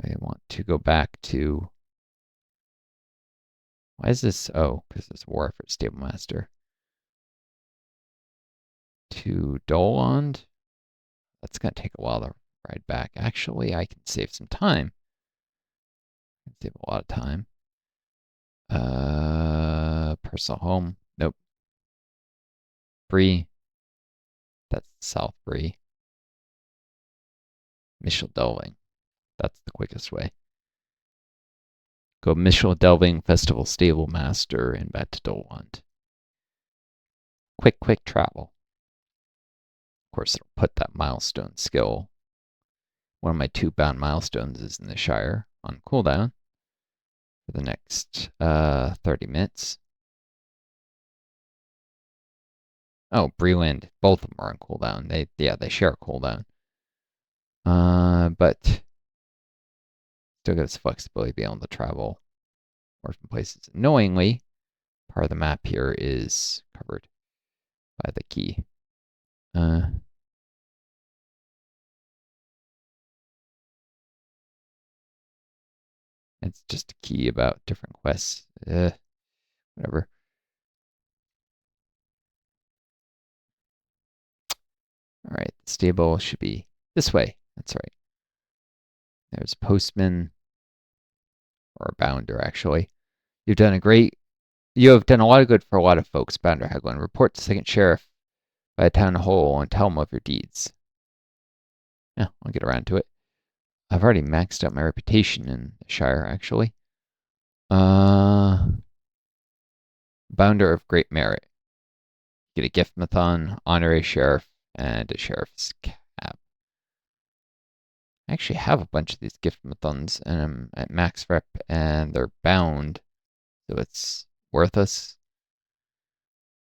I want to go back to... Why is this? Oh, because it's War Effort Stable Master. To Doland. That's going to take a while to ride back. Actually, I can save some time. I can save a lot of time. Personal home. Nope. Bree. That's South Bree. Michel Delving. That's the quickest way. Go Michel Delving Festival Stable Master and back to Doland. Quick travel. Of course, it'll put that milestone skill. One of my 2 bound milestones is in the Shire on cooldown for the next 30 minutes. Oh, Breland. Both of them are on cooldown. They share a cooldown. But still gives flexibility to be able to travel orphan places. Annoyingly, part of the map here is covered by the key. It's just a key about different quests. Whatever. All right, the stable should be this way. That's right. There's postman, or a bounder, actually. You have done a lot of good for a lot of folks, Bounder Haglin. Report to second sheriff by a town hall and tell him of your deeds. Yeah, I'll get around to it. I've already maxed out my reputation in the Shire, actually. Bounder of great merit. Get a gift Mathom, honorary sheriff, and a sheriff's cap. I actually have a bunch of these gift Mathoms, and I'm at max rep, and they're bound, so it's worthless.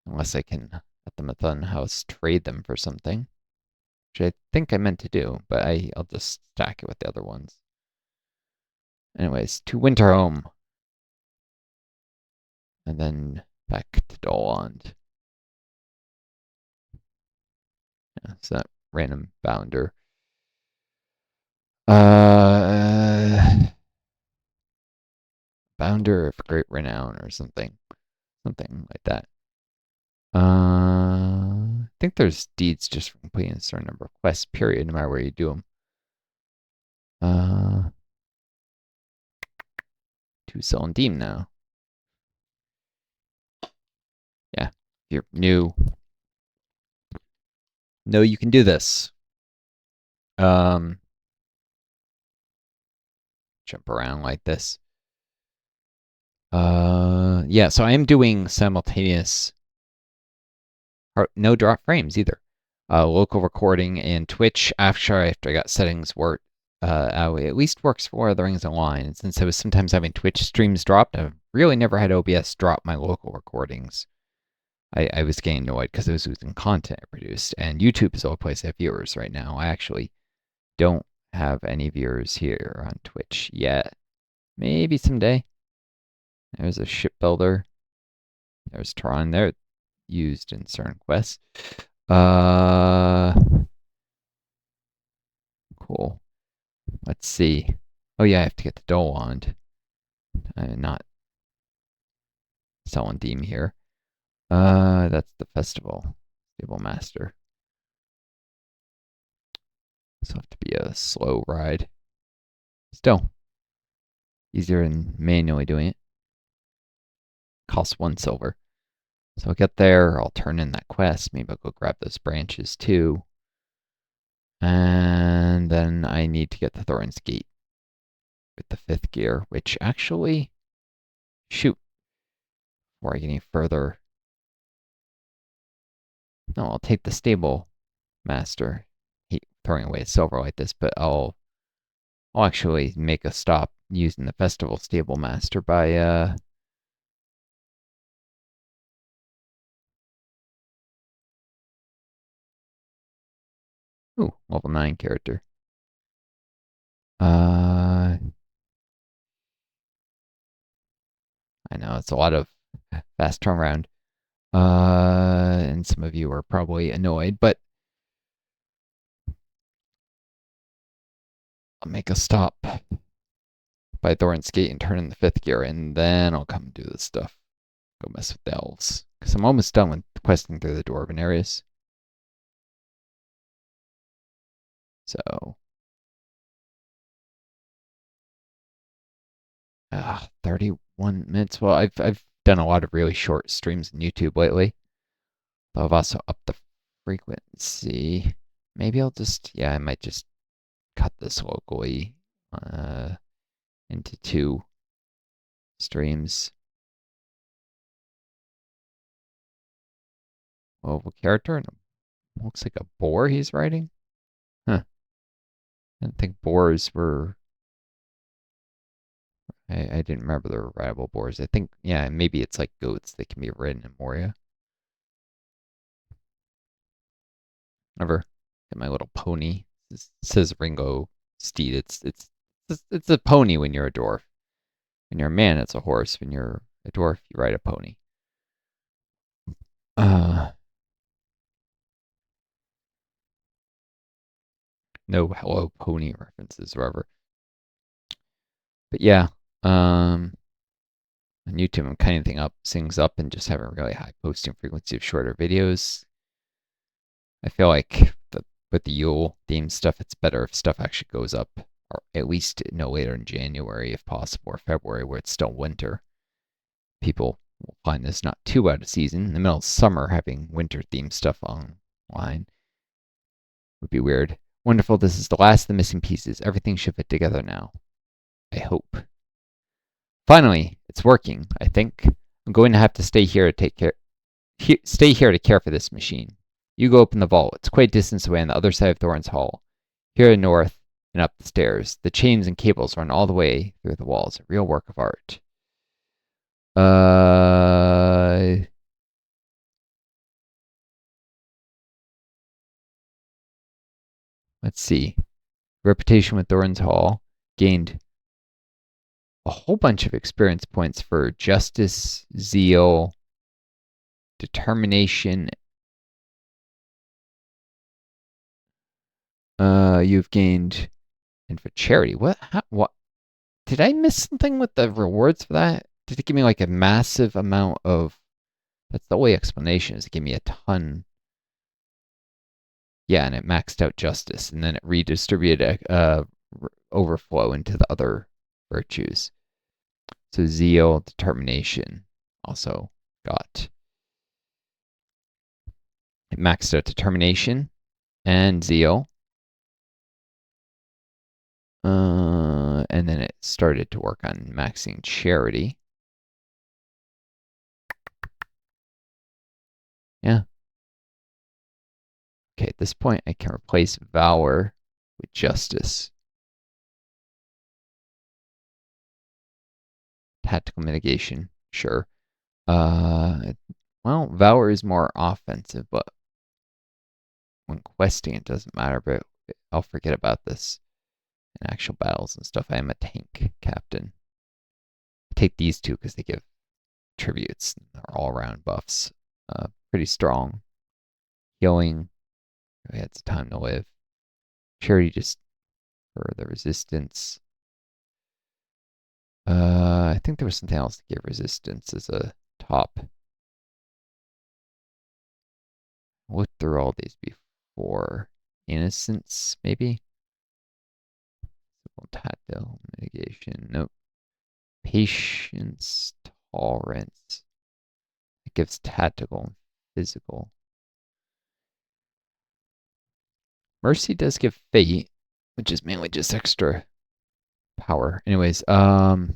Unless I can, at the Mathon house, trade them for something. Which I think I meant to do, but I'll just stack it with the other ones. Anyways, to Winterhome. And then back to Doland. Yeah, so that random bounder. Bounder of great renown or something. Something like that. I think there's deeds just for completing a certain number of quests, period, no matter where you do them. To Celandine now. Yeah, if you're new, know you can do this. Jump around like this. Yeah, so I am doing simultaneous, no drop frames either. Local recording and Twitch after I got settings work. At least works for Lord of the Rings Online. And since I was sometimes having Twitch streams dropped, I've really never had OBS drop my local recordings. I was getting annoyed because I was losing content I produced. And YouTube is the only place I have viewers right now. I actually don't have any viewers here on Twitch yet. Maybe someday. There's a shipbuilder. There's Tron. They're used in certain quests. Cool. Let's see. Oh yeah, I have to get the Doland. Not Celandine here. That's the festival. Stable Master. This will have to be a slow ride. Still, easier than manually doing it. Costs 1 silver. So I'll get there, I'll turn in that quest, maybe I'll go grab those branches too. And then I need to get the Thorin's Gate with the 5th gear, which actually, shoot, before I get any further. No, I'll take the Stable Master. I hate throwing away silver like this, but I'll actually make a stop using the Festival Stable Master by level 9 character. I know it's a lot of fast turnaround. And some of you are probably annoyed, but I'll make a stop by Thorin's Gate and turn in the 5th gear, and then I'll come do this stuff. Go mess with the elves. Because I'm almost done with questing through the dwarven areas. So... 31 minutes. Well, I've done a lot of really short streams on YouTube lately. I've also upped the frequency. Maybe I'll just... Yeah, I might just cut this locally into 2 streams. Oval character, and looks like a boar he's riding. Huh. I didn't think boars were... I didn't remember there were rideable boars. I think, yeah, maybe it's like goats that can be ridden in Moria. Ever get my little pony. It says Ringo Steed. It's a pony when you're a dwarf. When you're a man, it's a horse. When you're a dwarf, you ride a pony. No Hello Pony references, wherever. But yeah, on YouTube, I'm cutting things up and just having a really high posting frequency of shorter videos. I feel like with the Yule theme stuff, it's better if stuff actually goes up, or at least no later in January, if possible, or February, where it's still winter. People will find this not too out of season. In the middle of summer, having winter themed stuff online would be weird. Wonderful. This is the last of the missing pieces. Everything should fit together now. I hope. Finally, it's working, I think. I'm going to have to stay here to care for this machine. You go open the vault. It's quite a distance away on the other side of Thorin's Hall. Here north and up the stairs. The chains and cables run all the way through the walls. A real work of art. Let's see. Reputation with Thorin's Hall. Gained a whole bunch of experience points for justice, zeal, determination. You've gained, and for charity. What? Did I miss something with the rewards for that? Did it give me like a massive amount of... That's the only explanation, is it gave me a ton. Yeah, and it maxed out justice, and then it redistributed overflow into the other virtues. So zeal, determination also got. It maxed out determination and zeal. And then it started to work on maxing charity. Yeah. Okay, at this point, I can replace valor with justice. Tactical mitigation, sure. Well, valor is more offensive, but when questing, it doesn't matter. But I'll forget about this in actual battles and stuff. I am a tank captain. I take these two because they give tributes. They're all-around buffs. Pretty strong. Healing. We had some time to live. Charity just for the resistance. I think there was something else that gave resistance as a top. I looked through all these before. Innocence, maybe? Tactile mitigation. Nope. Patience, tolerance. It gives tactical and physical. Mercy does give fate, which is mainly just extra power. Anyways, it's a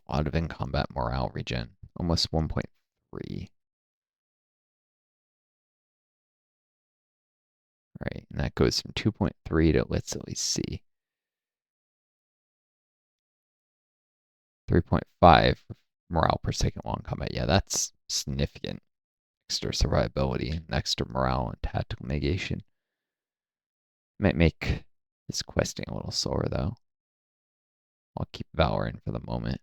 lot of in-combat morale regen. Almost 1.3. Right, and that goes from 2.3 to, let's at least see, 3.5 morale per second while in combat. Yeah, that's significant. Extra survivability and extra morale and tactical mitigation. Might make this questing a little slower, though. I'll keep Valor in for the moment.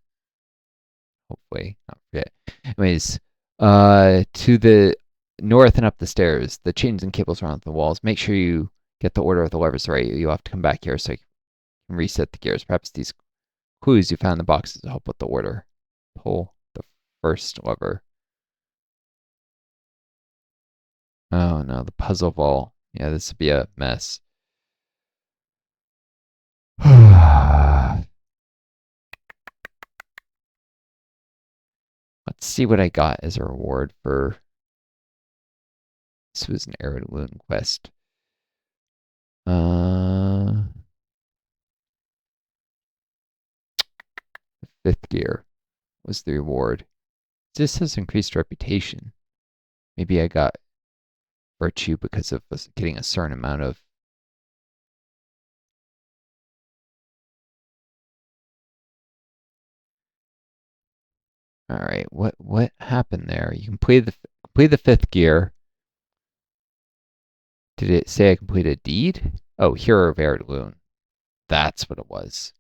Hopefully, not forget. Anyways, to the north and up the stairs, the chains and cables around the walls. Make sure you get the order of the levers right, you'll have to come back here so I can reset the gears. Perhaps these clues you found in the boxes will help with the order. Pull the first lever. Oh no, the puzzle ball. Yeah, this would be a mess. Let's see what I got as a reward for... This was an heirloom quest. Fifth gear was the reward. This has increased reputation. Maybe I got virtue because of getting a certain amount of... All right, what happened there? You complete the fifth gear. Did it say I completed a deed? Oh, Hero of Heirloom. That's what it was.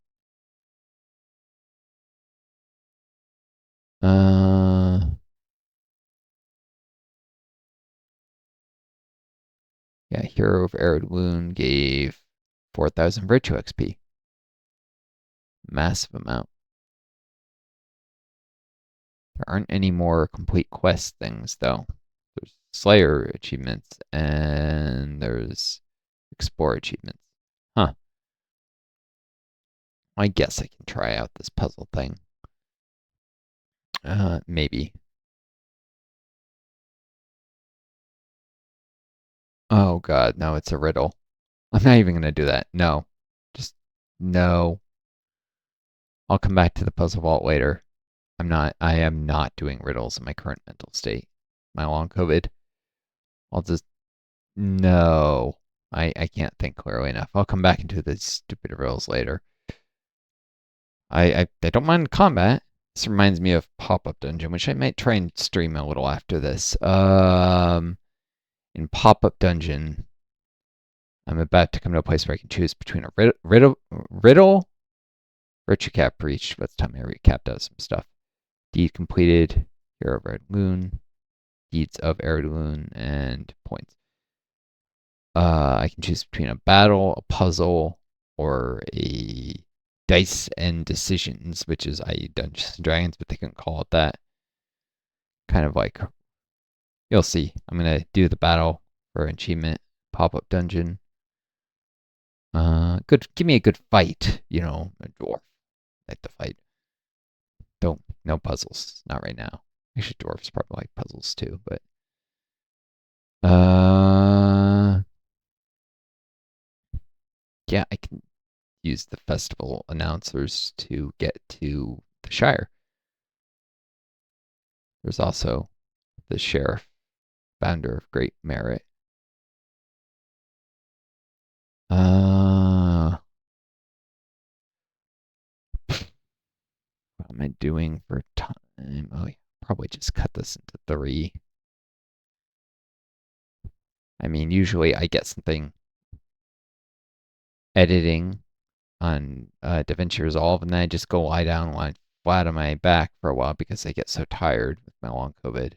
Yeah, Hero of Heirloom gave 4,000 virtue XP. Massive amount. There aren't any more complete quest things, though. There's Slayer achievements, and there's Explore achievements. Huh. I guess I can try out this puzzle thing. Maybe. Oh god, no, it's a riddle. I'm not even gonna do that. No. Just no. I'll come back to the puzzle vault later. I am not doing riddles in my current mental state. My long COVID. I'll just no. I can't think clearly enough. I'll come back and do the stupid riddles later. I don't mind combat. This reminds me of Pop-Up Dungeon, which I might try and stream a little after this. In Pop-Up Dungeon, I'm about to come to a place where I can choose between a riddle, virtue cap reached. Let's time I recapped out some stuff. Deed completed, Hero of Red Moon, Deeds of Heirloom, and points. I can choose between a battle, a puzzle, or a dice and decisions, which is Dungeons and Dragons, but they couldn't call it that. Kind of like, you'll see. I'm gonna do the battle for achievement, pop-up dungeon. Give me a good fight, a dwarf. Like the fight. No puzzles, not right now. Actually, dwarves probably like puzzles too, but yeah, I can use the festival announcers to get to the Shire. There's also the sheriff, founder of great merit. What am I doing for time? Oh, yeah, probably just cut this into 3. I mean, usually I get something editing on DaVinci Resolve, and then I just go lie down, lie flat on my back for a while because I get so tired with my long COVID,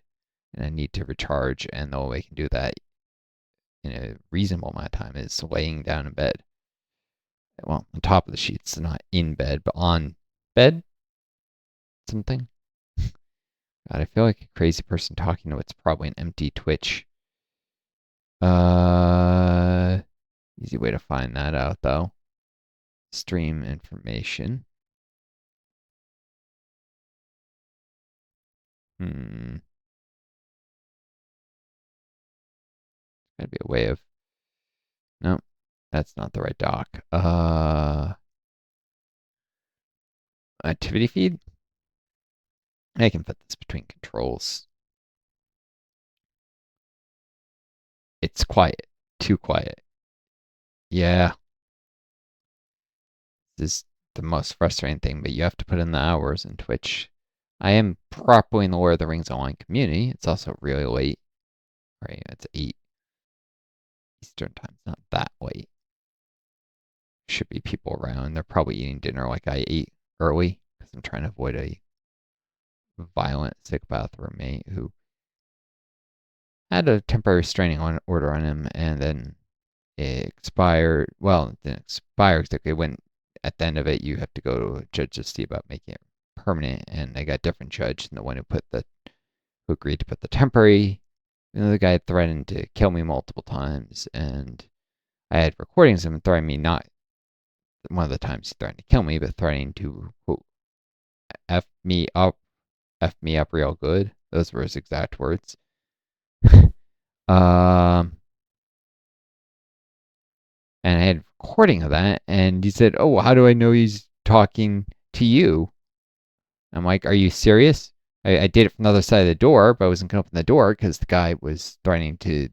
and I need to recharge. And the only way I can do that in a reasonable amount of time is laying down in bed. Well, on top of the sheets, not in bed, but on bed. Something. God, I feel like a crazy person talking to what's probably an empty Twitch. Easy way to find that out, though. Stream information. Gotta be a way of... No, that's not the right doc. Activity feed? I can put this between controls. It's quiet. Too quiet. Yeah. This is the most frustrating thing, but you have to put in the hours in Twitch. I am properly in the Lord of the Rings Online community. It's also really late. Right, it's 8 Eastern time. It's not that late. Should be people around. They're probably eating dinner like I ate early because I'm trying to avoid a violent psychopath roommate who had a temporary restraining order on him and then it expired. Well, it didn't expire exactly. When at the end of it, you have to go to a judge to see about making it permanent. And I got a different judge than the one who agreed to put the temporary. The guy threatened to kill me multiple times, and I had recordings of him threatening me. Not one of the times he threatened to kill me, but threatening to quote, "f me up, f me up real good." Those were his exact words. um, and I had a recording of that, and he said, "Oh, how do I know he's talking to you?" I'm like, "Are you serious? I did it from the other side of the door, but I wasn't going to open the door because the guy was threatening to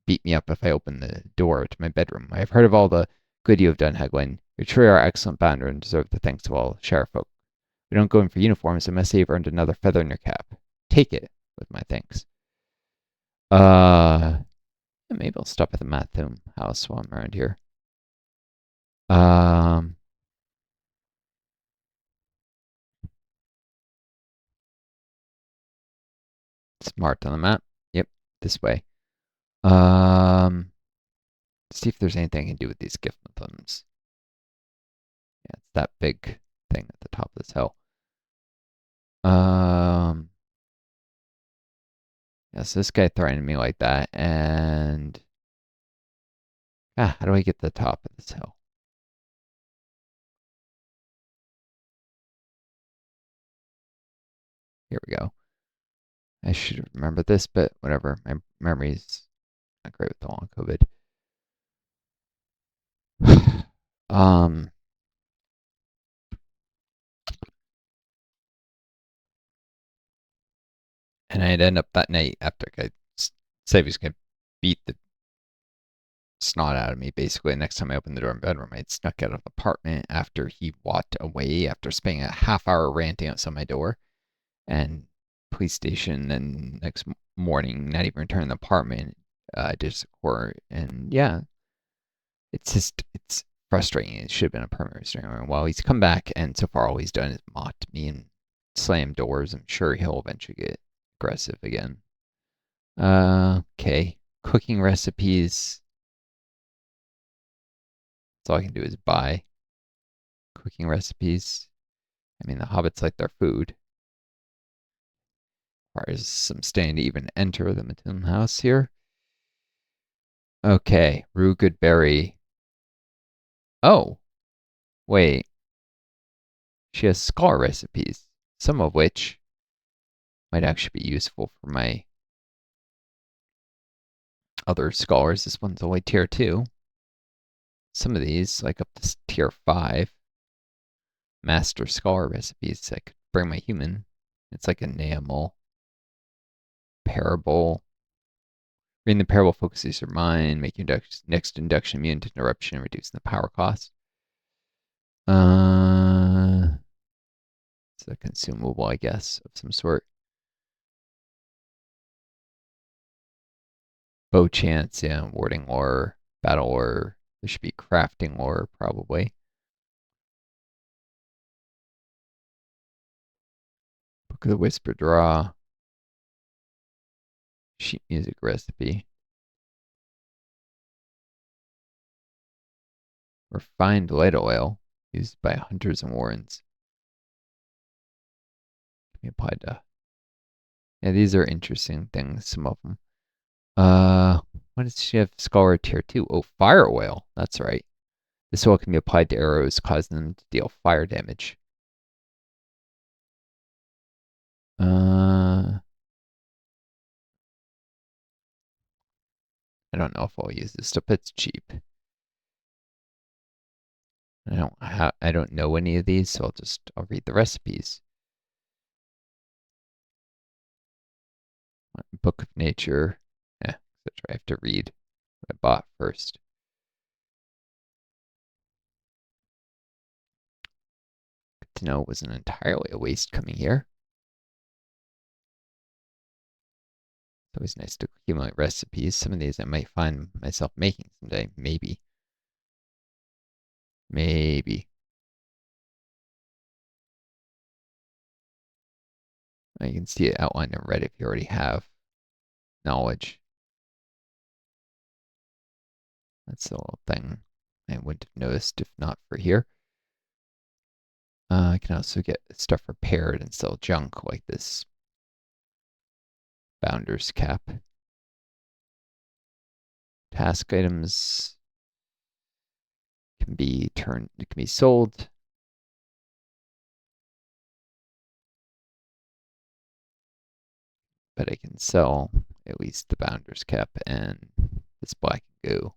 beat me up if I opened the door to my bedroom. I have heard of all the good you have done, Hegwin. You truly are excellent bounder and deserve the thanks of all sheriff folk. We don't go in for uniforms, and must say you've earned another feather in your cap. Take it with my thanks." Uh, Maybe I'll stop at the Mathom house while I'm around here. Um, it's marked on the map. Yep, this way. See if there's anything I can do with these gift Mathoms. Yeah, it's that big thing at the top of this hill. Yes, this guy threatened me like that, and how do I get to the top of this hill? Here we go. I should have remembered this, but whatever. My memory's not great with the long COVID. And I'd end up that night after I said he was gonna beat the snot out of me. Basically, next time I opened the door in my bedroom, I'd snuck out of the apartment after he walked away after spending a half hour ranting outside my door, and police station. And next morning, not even returning the apartment, just court. And yeah, it's frustrating. It should have been a permanent restraining order. Well, he's come back, and so far all he's done is mocked me and slammed doors. I'm sure he'll eventually get aggressive again. Okay. Cooking recipes. That's all I can do is buy cooking recipes. I mean, the hobbits like their food. Requires some staying to even enter the Mathom house here. Okay, Rue Goodberry. Oh, wait. She has skull recipes, some of which might actually be useful for my other scholars. This one's only tier 2. Some of these, like up to tier 5, master scholar recipes, I could bring my human. It's like a enamel parable. Reading the parable focuses your mind, making your next induction immune to interruption and reducing the power cost. It's a consumable, I guess, of some sort. Bow chance, yeah, warding lore, battle lore. There should be crafting lore, probably. Book of the Whisper Draw. Sheet music recipe. Refined light oil used by hunters and warrens. Can be applied to. Yeah, these are interesting things, some of them. What does she have? Scholar tier 2. Oh, fire oil. That's right. This oil can be applied to arrows, causing them to deal fire damage. I don't know if I'll use this stuff. It's cheap. I don't know any of these, so I'll read the recipes. Book of Nature. Etc. I have to read what I bought first. Good to know it wasn't entirely a waste coming here. It's always nice to accumulate recipes. Some of these I might find myself making someday. Maybe. Maybe. You can see it outlined in red if you already have knowledge. That's a little thing I wouldn't have noticed if not for here. I can also get stuff repaired and sell junk like this Founder's Cap. Task items can be sold. But I can sell at least the Founder's Cap and this black goo.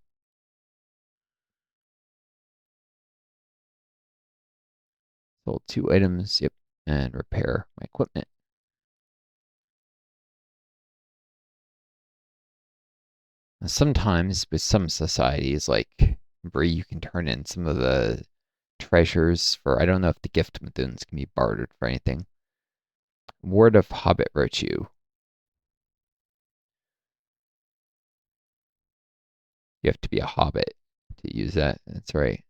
Sold 2 items, yep, and repair my equipment. Sometimes with some societies like Bree, you can turn in some of the treasures for, I don't know if the gift Mathoons can be bartered for anything. Word of Hobbit Virtue. You have to be a hobbit to use that. That's right.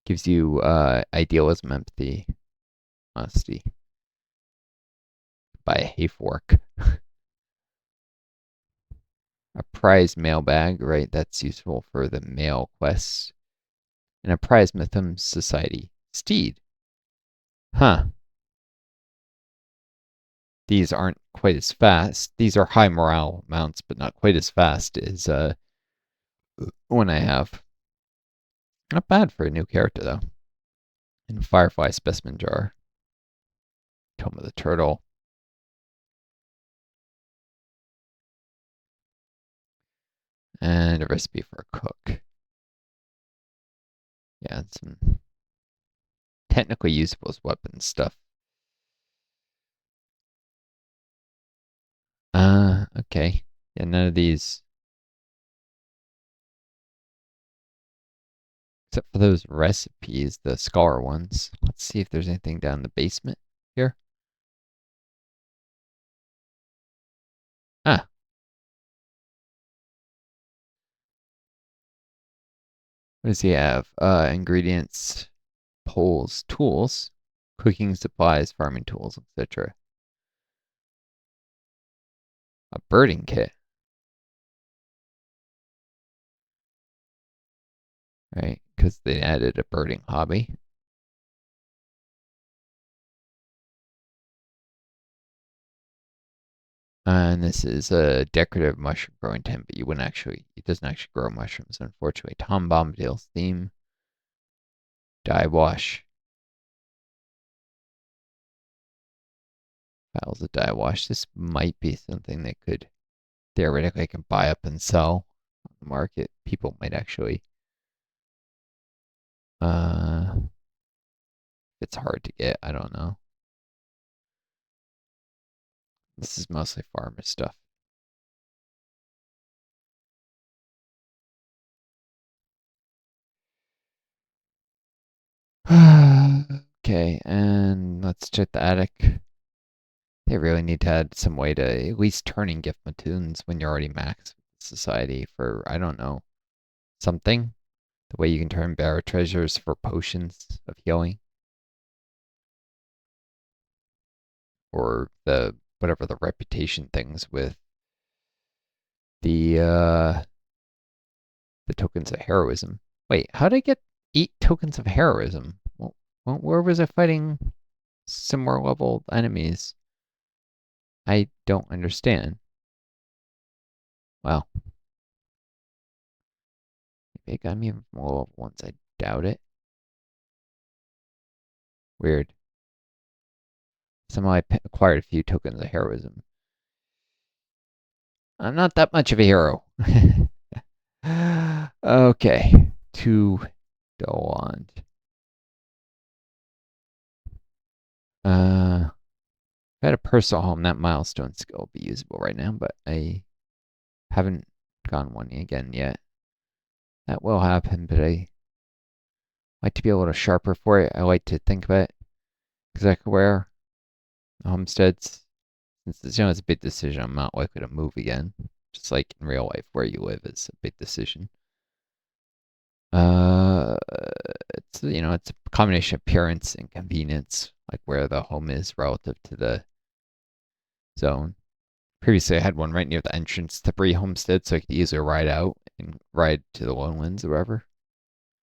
Gives you idealism, empathy, honesty. Buy a hay fork. A prize mailbag, right? That's useful for the mail quests. And a prize Mathom Society steed. Huh. These aren't quite as fast. These are high morale mounts, but not quite as fast as one I have. Not bad for a new character, though. And Firefly Specimen Jar. Tome of the Turtle. And a recipe for a cook. Yeah, and some technically usable as weapons stuff. Okay. Yeah, none of these. Except for those recipes, the scholar ones. Let's see if there's anything down in the basement here. Ah. What does he have? Ingredients, poles, tools, cooking supplies, farming tools, etc. A birding kit. Right? Because they added a birding hobby. And this is a decorative mushroom growing tent, but it doesn't actually grow mushrooms, unfortunately. Tom Bombadil's theme. Dye wash. Piles of dye wash. This might be something that could theoretically I can buy up and sell on the market. People might actually. Uh, it's hard to get. I don't know. This is mostly farmer stuff. Okay, and let's check the attic. They really need to add some way to at least turning gift Mattoons when you're already max society for, I don't know, something. The way you can turn bearer treasures for potions of healing. Or the whatever the reputation things with the tokens of heroism. Wait, how did I get 8 tokens of heroism? Well, where was I fighting similar level enemies? I don't understand. Well, maybe it got me from level ones. I doubt it. Weird. Somehow I acquired a few tokens of heroism. I'm not that much of a hero. Okay, to go on. If I had a personal home, that milestone skill would be usable right now, but I haven't gone one again yet. That will happen, but I like to be a little sharper for it. I like to think about it exactly where homesteads, since it's a big decision, I'm not likely to move again. Just like in real life, where you live is a big decision. Uh, it's a combination of appearance and convenience, like where the home is relative to the zone. Previously, I had one right near the entrance to Bree Homestead, so I could easily ride out and ride to the lowlands or whatever.